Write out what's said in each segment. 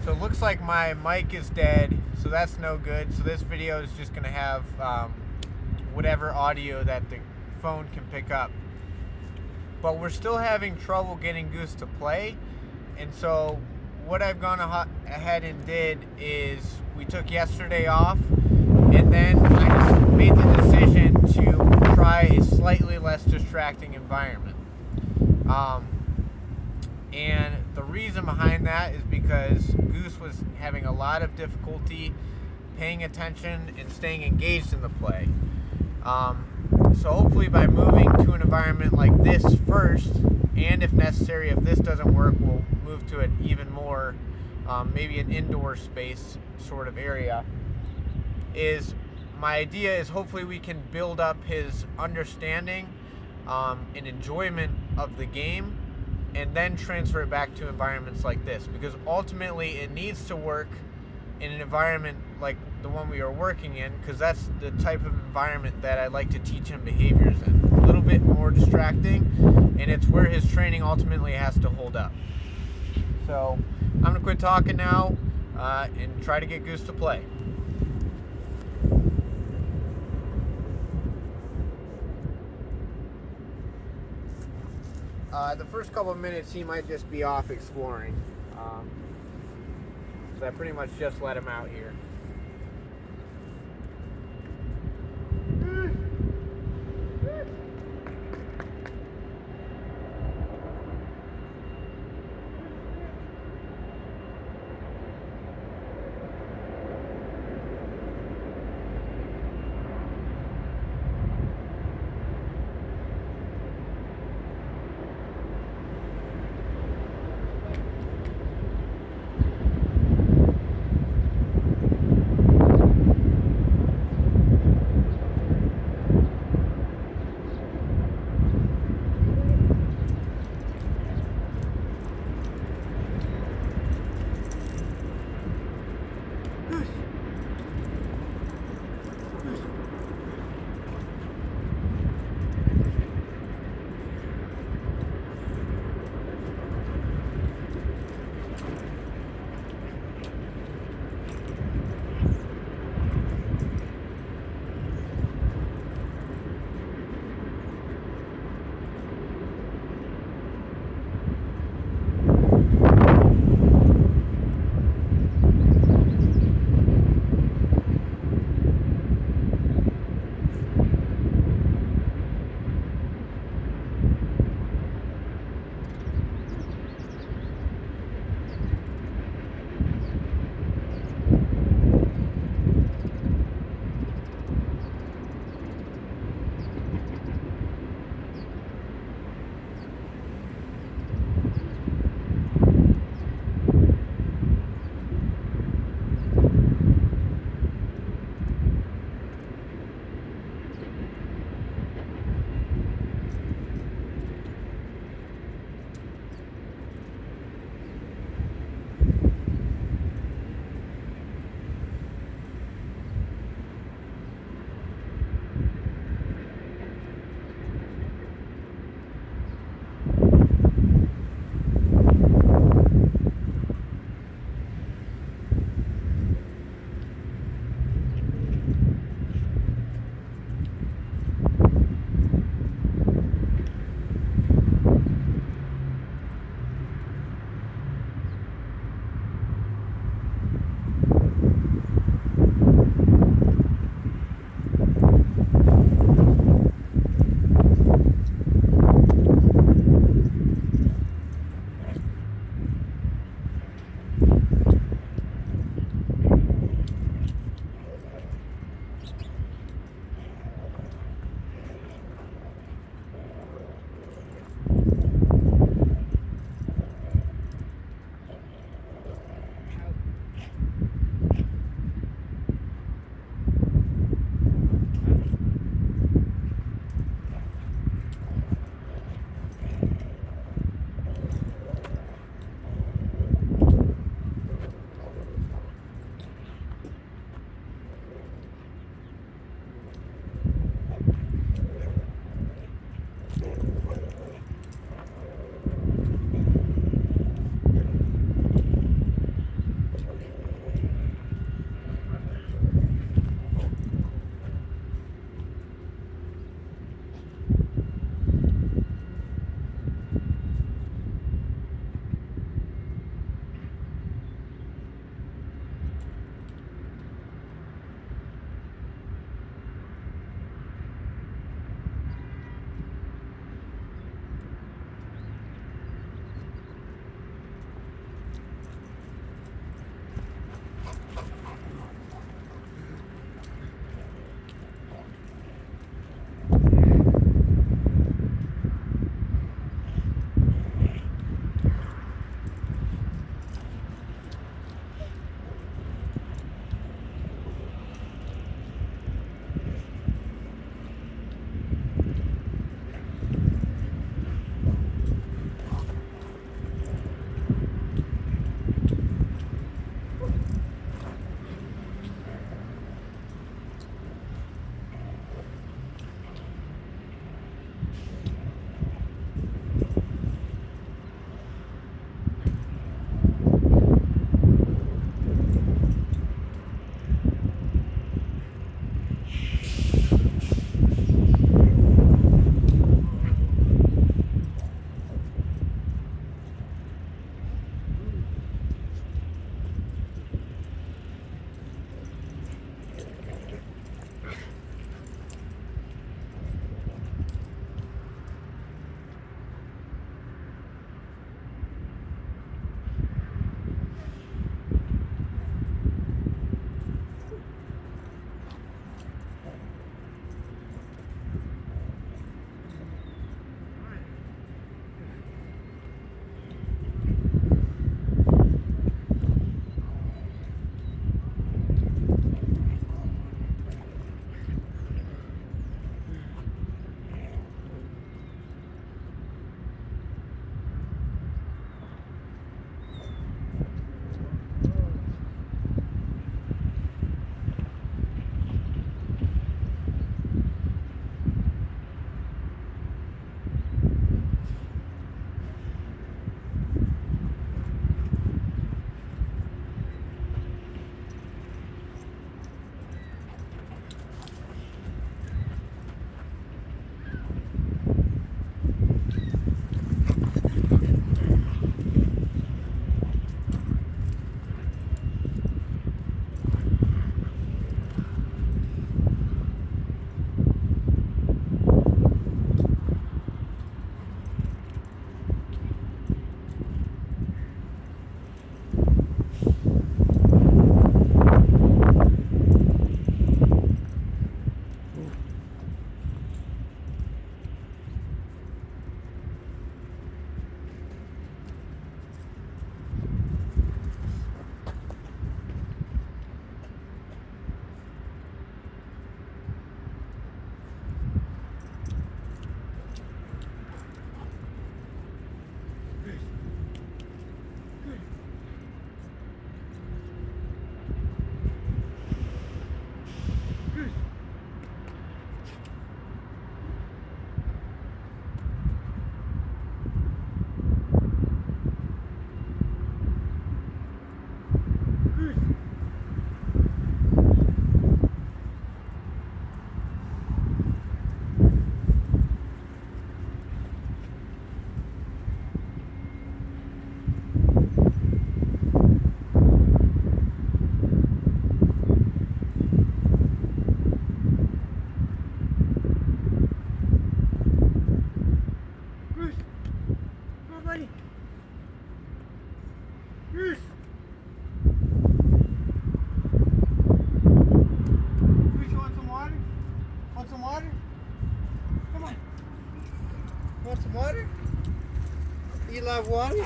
So it looks like my mic is dead, so that's no good. So this video is just gonna have whatever audio that the phone can pick up. But we're still having trouble getting Goose to play, and so what I've gone ahead and did is we took yesterday off, and then I just made the decision to try a slightly less distracting environment. And the reason behind that is because Goose was having a lot of difficulty paying attention and staying engaged in the play. So hopefully by moving to an environment like this first, and if necessary, if this doesn't work, we'll move to an even more, maybe an indoor space sort of area. My idea is hopefully we can build up his understanding and enjoyment of the game, and then transfer it back to environments like this, because ultimately it needs to work in an environment like the one we are working in, because that's the type of environment that I like to teach him behaviors in. A little bit more distracting, and it's where his training ultimately has to hold up. So I'm going to quit talking now and try to get Goose to play. The first couple of minutes he might just be off exploring, so I pretty much just let him out here. Goose, you want some water? Want some water? Come on. Want some water? You love water?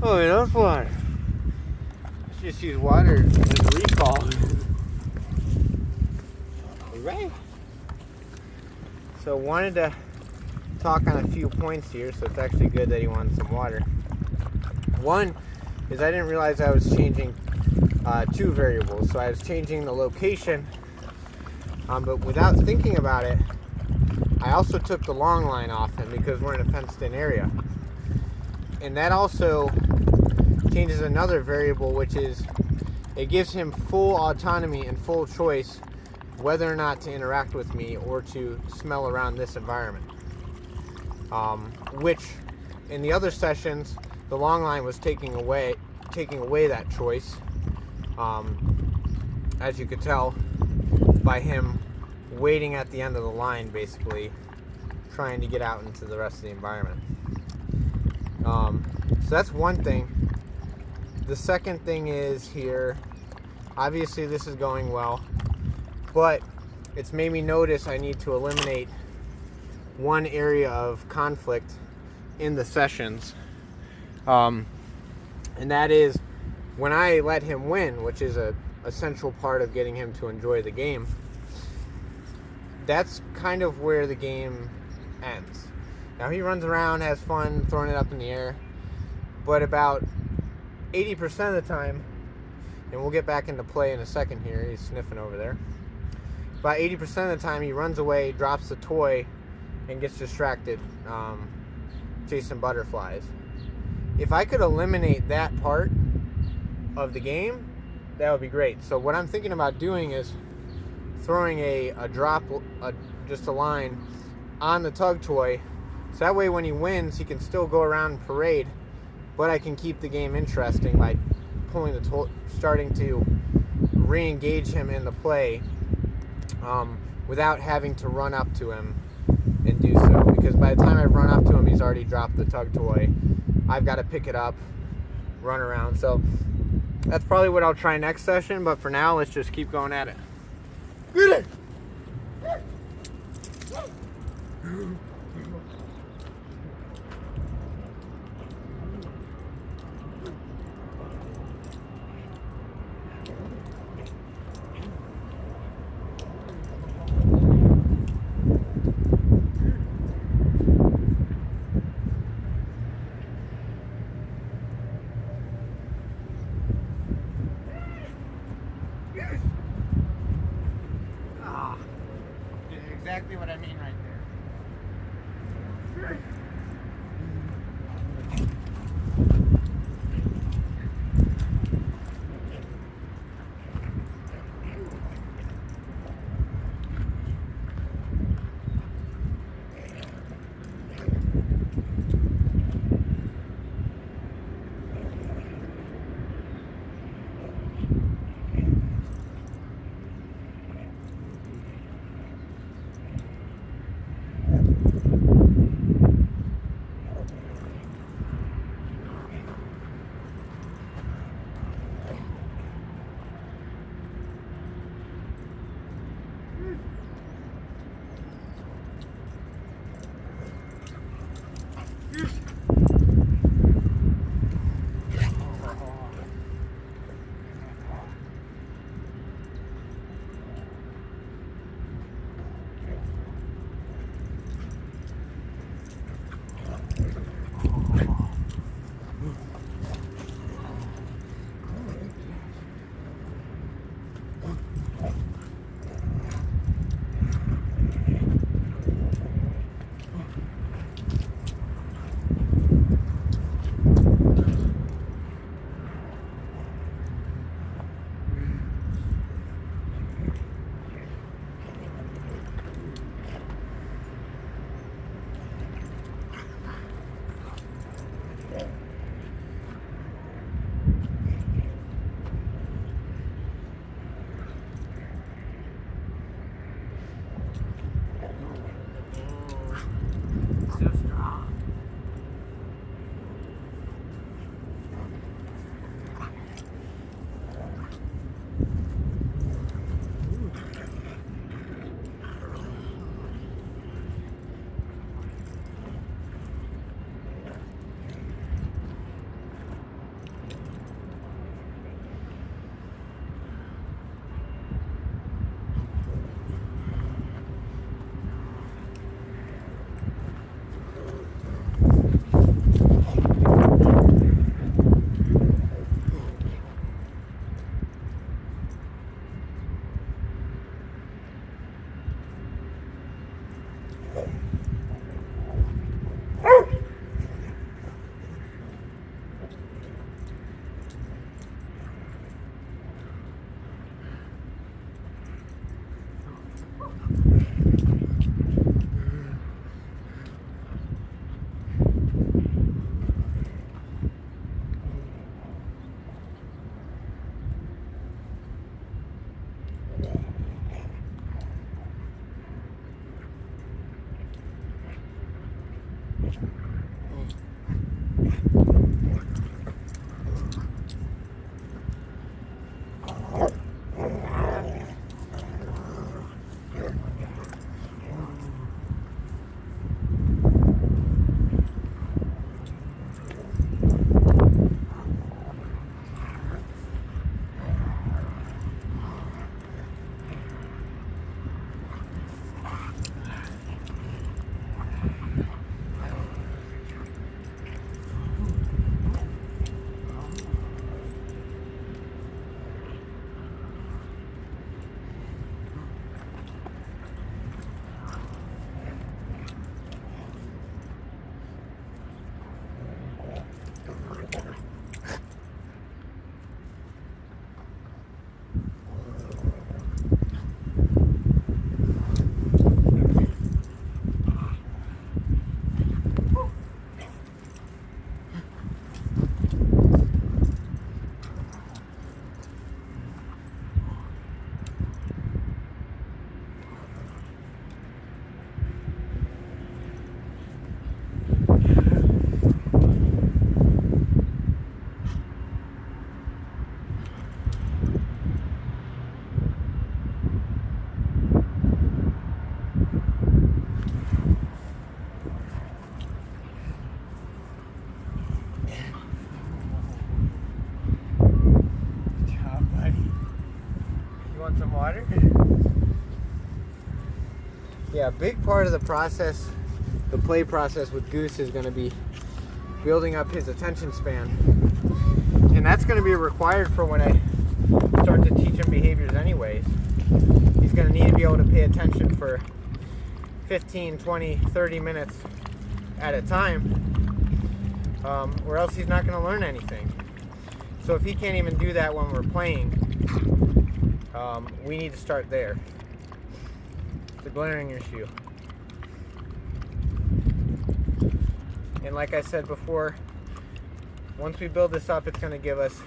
Oh, he loves water. Let's just use water as a recall. Alright. So wanted to talk on a few points here, so it's actually good that he wanted some water. One is I didn't realize I was changing two variables. So I was changing the location, but without thinking about it, I also took the long line off him because we're in a fenced in area. And that also changes another variable, which is it gives him full autonomy and full choice whether or not to interact with me or to smell around this environment. Which in the other sessions, the long line was taking away that choice, as you could tell by him waiting at the end of the line, basically trying to get out into the rest of the environment. So that's one thing. The second thing is here, obviously this is going well, but it's made me notice I need to eliminate one area of conflict in the sessions, and that is when I let him win, which is a essential part of getting him to enjoy the game. That's kind of where the game ends. Now he runs around, has fun throwing it up in the air, but about 80% of the time, and we'll get back into play in a second here, he's sniffing over there. About 80% of the time he runs away, drops the toy, and gets distracted chasing butterflies. If I could eliminate that part of the game, that would be great. So what I'm thinking about doing is throwing just a line on the tug toy, so that way when he wins he can still go around and parade, but I can keep the game interesting by pulling starting to re-engage him in the play, without having to run up to him and do so, because by the time I've run up to him he's already dropped the tug toy. I've got to pick it up, run around. So that's probably what I'll try next session, but for now let's just keep going at it. Get it! Exactly what I mean right there. water? Yeah, a big part of the process, the play process with Goose, is going to be building up his attention span. And that's going to be required for when I start to teach him behaviors anyways. He's going to need to be able to pay attention for 15, 20, 30 minutes at a time, or else he's not going to learn anything. So if he can't even do that when we're playing, we need to start there. It's a glaring issue. And like I said before, once we build this up, it's going to give us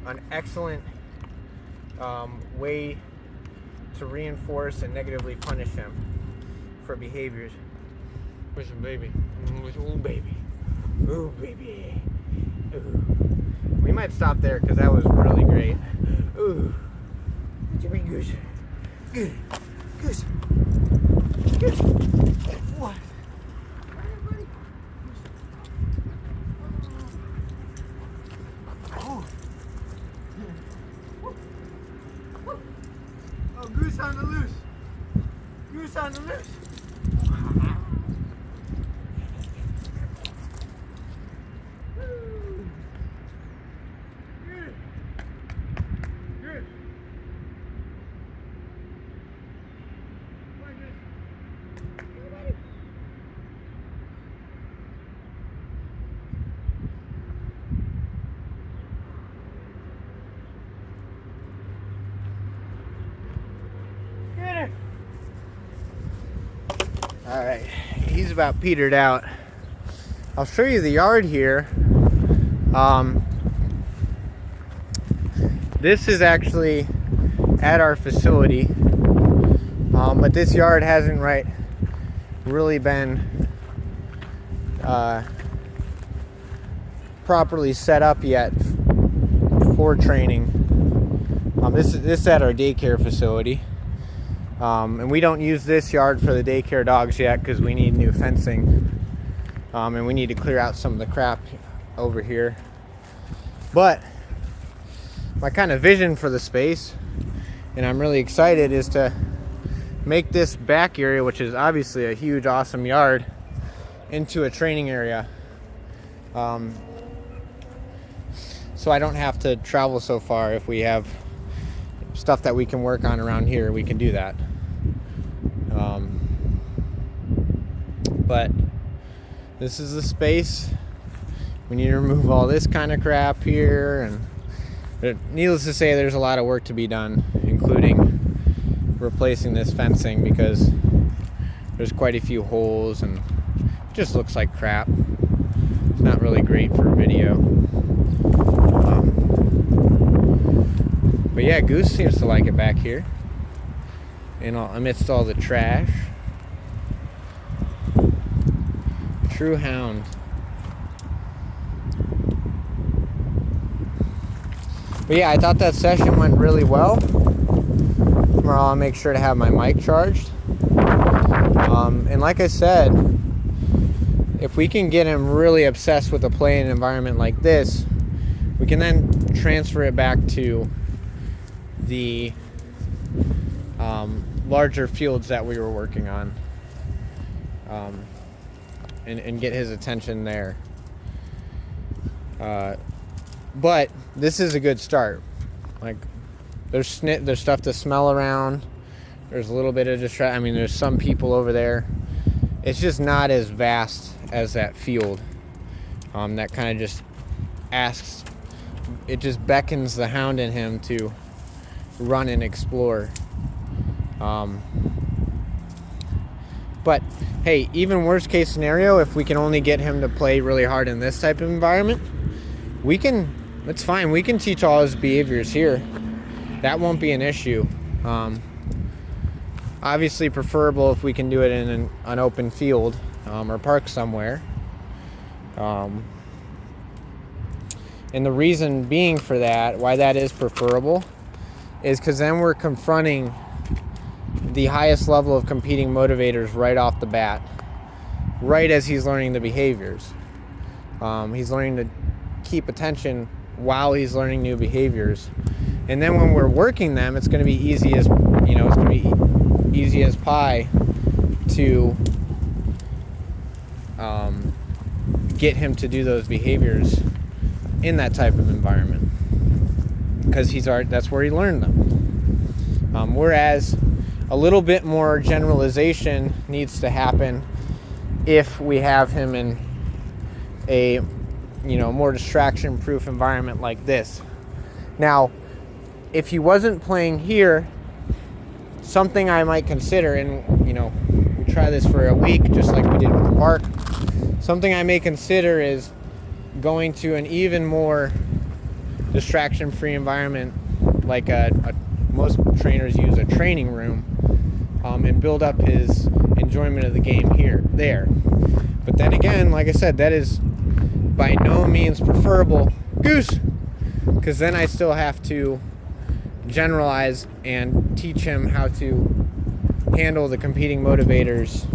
an excellent way to reinforce and negatively punish him for behaviors. Where's your baby? Ooh, baby. Ooh, baby. Ooh. We might stop there because that was really great. Ooh. Jimmy Goose. Goose. Goose. Goose. What? Oh. Oh, Goose on the loose. Goose on the loose. All right, he's about petered out. I'll show you the yard here. This is actually at our facility, but this yard hasn't really been properly set up yet for training. This is at our daycare facility. And we don't use this yard for the daycare dogs yet because we need new fencing. And we need to clear out some of the crap over here. But my kind of vision for the space, and I'm really excited, is to make this back area, which is obviously a huge, awesome yard, into a training area. So I don't have to travel so far. If we have stuff that we can work on around here, we can do that. But this is the space. We need to remove all this kind of crap here, and needless to say, there's a lot of work to be done, including replacing this fencing because there's quite a few holes and it just looks like crap. It's not really great for video. But yeah, Goose seems to like it back here, amidst all the trash. True hound. But yeah, I thought that session went really well. Tomorrow I'll make sure to have my mic charged. And like I said, if we can get him really obsessed with a play and environment like this, we can then transfer it back to the larger fields that we were working on, and get his attention there. But this is a good start. Like, there's stuff to smell around. There's a little bit of distraction. I mean, there's some people over there. It's just not as vast as that field. That kind of just asks. It just beckons the hound in him to run and explore. But hey, even worst case scenario, if we can only get him to play really hard in this type of environment, it's fine. We can teach all his behaviors here. That won't be an issue. Obviously preferable if we can do it in an open field, or park somewhere. And the reason being for that, why that is preferable, is because then we're confronting the highest level of competing motivators right off the bat, right as he's learning the behaviors. He's learning to keep attention while he's learning new behaviors. And then when we're working them, it's going to be easy as, you know, it's going to be easy as pie to get him to do those behaviors in that type of environment, because that's where he learned them. Whereas a little bit more generalization needs to happen if we have him in a, you know, more distraction-proof environment like this. Now, if he wasn't playing here, something I might consider, and, you know, we try this for a week just like we did with the park, something I may consider is going to an even more distraction-free environment, like most trainers use a training room, and build up his enjoyment of the game there. But then again, like I said, that is by no means preferable, Goose, because then I still have to generalize and teach him how to handle the competing motivators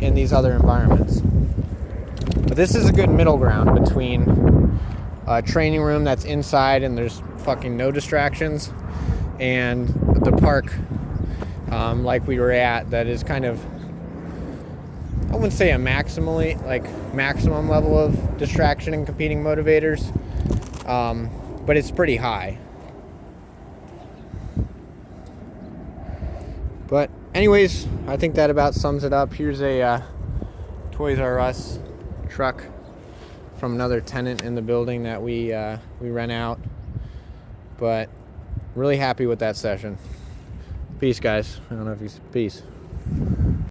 in these other environments. But this is a good middle ground between a training room that's inside and there's fucking no distractions, and the park like we were at, that is kind of, I wouldn't say a maximum level of distraction and competing motivators, but it's pretty high. But anyways, I think that about sums it up. Here's a Toys R Us truck from another tenant in the building that we rent out. But really happy with that session. Peace, guys. I don't know if you... Peace.